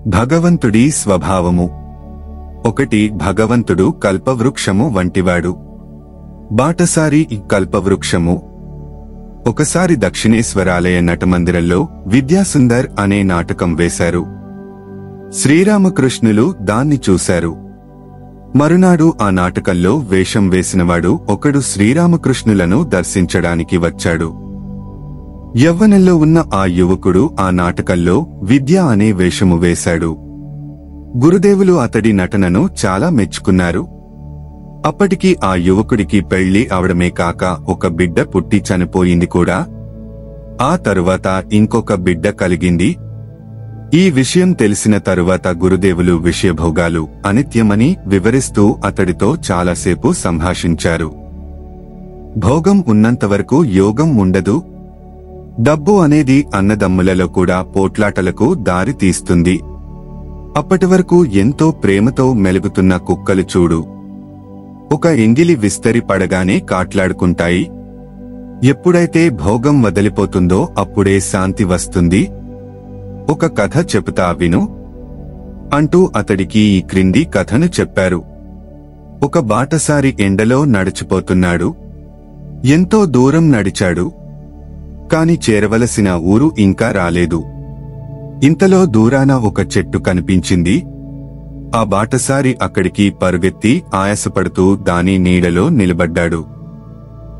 భగవంతుడి స్వభావము. 1. భగవంతుడు కల్పవృక్షము వంటివాడు. బాటసారి కల్పవృక్షము. ఒకసారి దక్షిణేశ్వరాలయ నటమందిరంలో విద్యాసుందర్ అనే నాటకం వేశారు. శ్రీరామకృష్ణులు దాన్ని చూశారు. మరునాడు ఆ నాటకంలో వేషం వేసినవాడు ఒకడు శ్రీరామకృష్ణులను దర్శించడానికి వచ్చాడు. యవ్వనంలో ఉన్న ఆ యువకుడు ఆ నాటకంలో విద్య అనే వేషము వేశాడు. గురుదేవులు అతడి నటనను చాలా మెచ్చుకున్నారు. అప్పటికి ఆ యువకుడికి పెళ్లి అవడమే కాక ఒక బిడ్డ పుట్టి చనిపోయింది కూడా. ఆ తరువాత ఇంకొక బిడ్డ కలిగింది. ఈ విషయం తెలిసిన తరువాత గురుదేవులు విషయభోగాలు అనిత్యమని వివరిస్తూ అతడితో చాలాసేపు సంభాషించారు. భోగం ఉన్నంతవరకు యోగం ఉండదు. డబ్బు అనేది అన్నదమ్ములలో కూడా పోట్లాటలకు దారి తీస్తుంది. అప్పటివరకు ఎంతో ప్రేమతో మెలుగుతున్న కుక్కలు చూడు, ఒక ఎంగిలి విస్తరి పడగానే కాట్లాడుకుంటాయి. ఎప్పుడైతే భోగం వదిలిపోతుందో అప్పుడే శాంతి వస్తుంది. ఒక కథ చెబుతా విను అంటూ అతడికి ఈ క్రింది కథను చెప్పారు. ఒక బాటసారి ఎండలో నడిచిపోతున్నాడు. ఎంతో దూరం నడిచాడు. కాని చేరవలసిన ఊరు ఇంకా రాలేదు. ఇంతలో దూరాన ఒక చెట్టు కనిపించింది. ఆ బాటసారి అక్కడికి పరుగెత్తి ఆయాసపడుతూ దాని నీడలో నిలబడ్డాడు.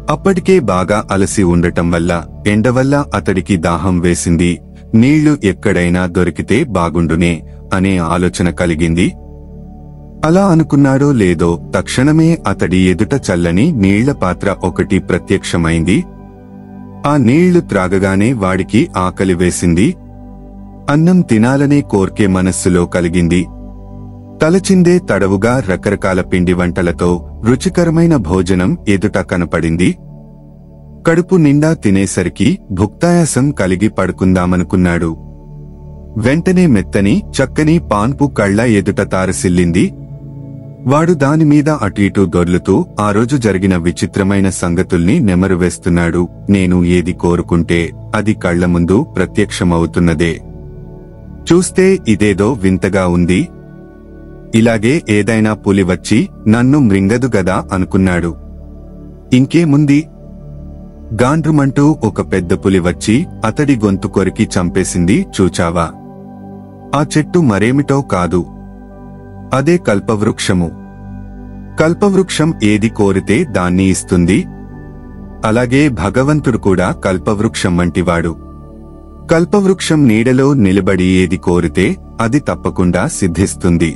అప్పటికే బాగా అలసి ఉండటం వల్ల ఎండవల్ల అతడికి దాహం వేసింది. నీళ్లు ఎక్కడైనా దొరికితే బాగుండునే అనే ఆలోచన కలిగింది. అలా అనుకున్నాడో లేదో తక్షణమే అతడి ఎదుట చల్లని నీళ్ల పాత్ర ఒకటి ప్రత్యక్షమైంది. ఆ నీళ్లు త్రాగగానే వాడికి ఆకలి వేసింది. అన్నం తినాలనే కోర్కే మనస్సులో కలిగింది. తలచిందే తడవుగా రకరకాల పిండి వంటలతో రుచికరమైన భోజనం ఎదుట కనపడింది. కడుపు నిండా తినేసరికి భుక్తాయాసం కలిగి పడుకుందామనుకున్నాడు. వెంటనే మెత్తని చక్కని పాన్పు కళ్ళ ఎదుట తారసిల్లింది. వాడు దానిమీద అటు ఇటు దొర్లుతూ ఆ రోజు జరిగిన విచిత్రమైన సంగతుల్ని నెమరువేస్తున్నాడు. నేను ఏది కోరుకుంటే అది కళ్ల ముందు ప్రత్యక్షమవుతున్నదే. చూస్తే ఇదేదో వింతగా ఉంది. ఇలాగే ఏదైనా పులి వచ్చి నన్ను మృంగదు గదా అనుకున్నాడు. ఇంకేముంది, గాండ్రుమంటూ ఒక పెద్ద పులి వచ్చి అతడి గొంతు కొరికి చంపేసింది. చూచావా, ఆ చెట్టు మరేమిటో కాదు, అదే కల్పవృక్షము. కల్పవృక్షం ఏది కోరితే దాన్ని ఇస్తుంది. అలాగే భగవంతుడు కూడా కల్పవృక్షం వంటివాడు. కల్పవృక్షం నీడలో నిలబడి ఏది కోరితే అది తప్పకుండా సిద్ధిస్తుంది.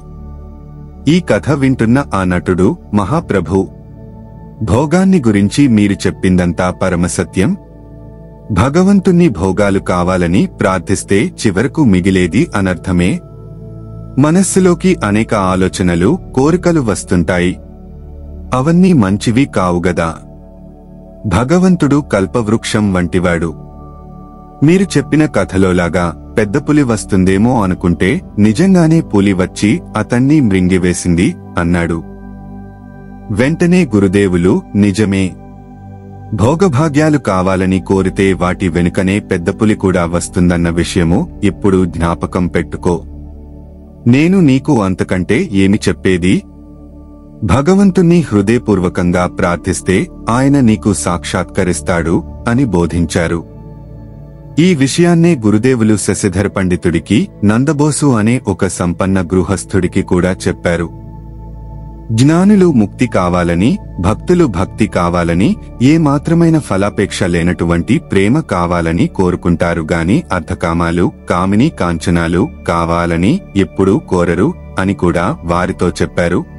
ఈ కథ వింటున్న ఆ నటుడు, మహాప్రభు, భోగాన్ని గురించి మీరు చెప్పిందంతా పరమసత్యం. భగవంతుణ్ణి భోగాలు కావాలని ప్రార్థిస్తే చివరకు మిగిలేది అనర్థమే. మనస్సులోకి అనేక ఆలోచనలు, కోరికలు వస్తుంటాయి. అవన్నీ మంచివి కావుగదా. భగవంతుడు కల్పవృక్షం వంటివాడు. మీరు చెప్పిన కథలోలాగా పెద్ద పులి వస్తుందేమో అనుకుంటే నిజంగానే పులి వచ్చి అతన్ని మృంగివేసింది అన్నాడు. వెంటనే గురుదేవులు, నిజమే. భోగభాగ్యాలు కావాలని కోరితే వాటి వెనుకనే పెద్ద పులి కూడా వస్తుందన్న విషయము ఇప్పుడు జ్ఞాపకం పెట్టుకో. నేను నీకు అంతకంటే ఏమి చెప్పేది? భగవంతుణ్ణి హృదయపూర్వకంగా ప్రార్థిస్తే ఆయన నీకు సాక్షాత్కరిస్తాడు అని బోధించారు. ఈ విషయాన్నే గురుదేవులు శశిధర పండితుడికి, నందబోసు అనే ఒక సంపన్న గృహస్థుడికి కూడా చెప్పారు. జ్ఞానులు ముక్తి కావాలని, భక్తులు భక్తి కావాలని, ఏ మాత్రమైన ఫలాపేక్ష లేనటువంటి ప్రేమ కావాలని కోరుకుంటారు గాని అర్థకామాలు, కామిని కాంచనాలు కావాలని ఎప్పుడూ కోరరు అని కూడా వారితో చెప్పారు.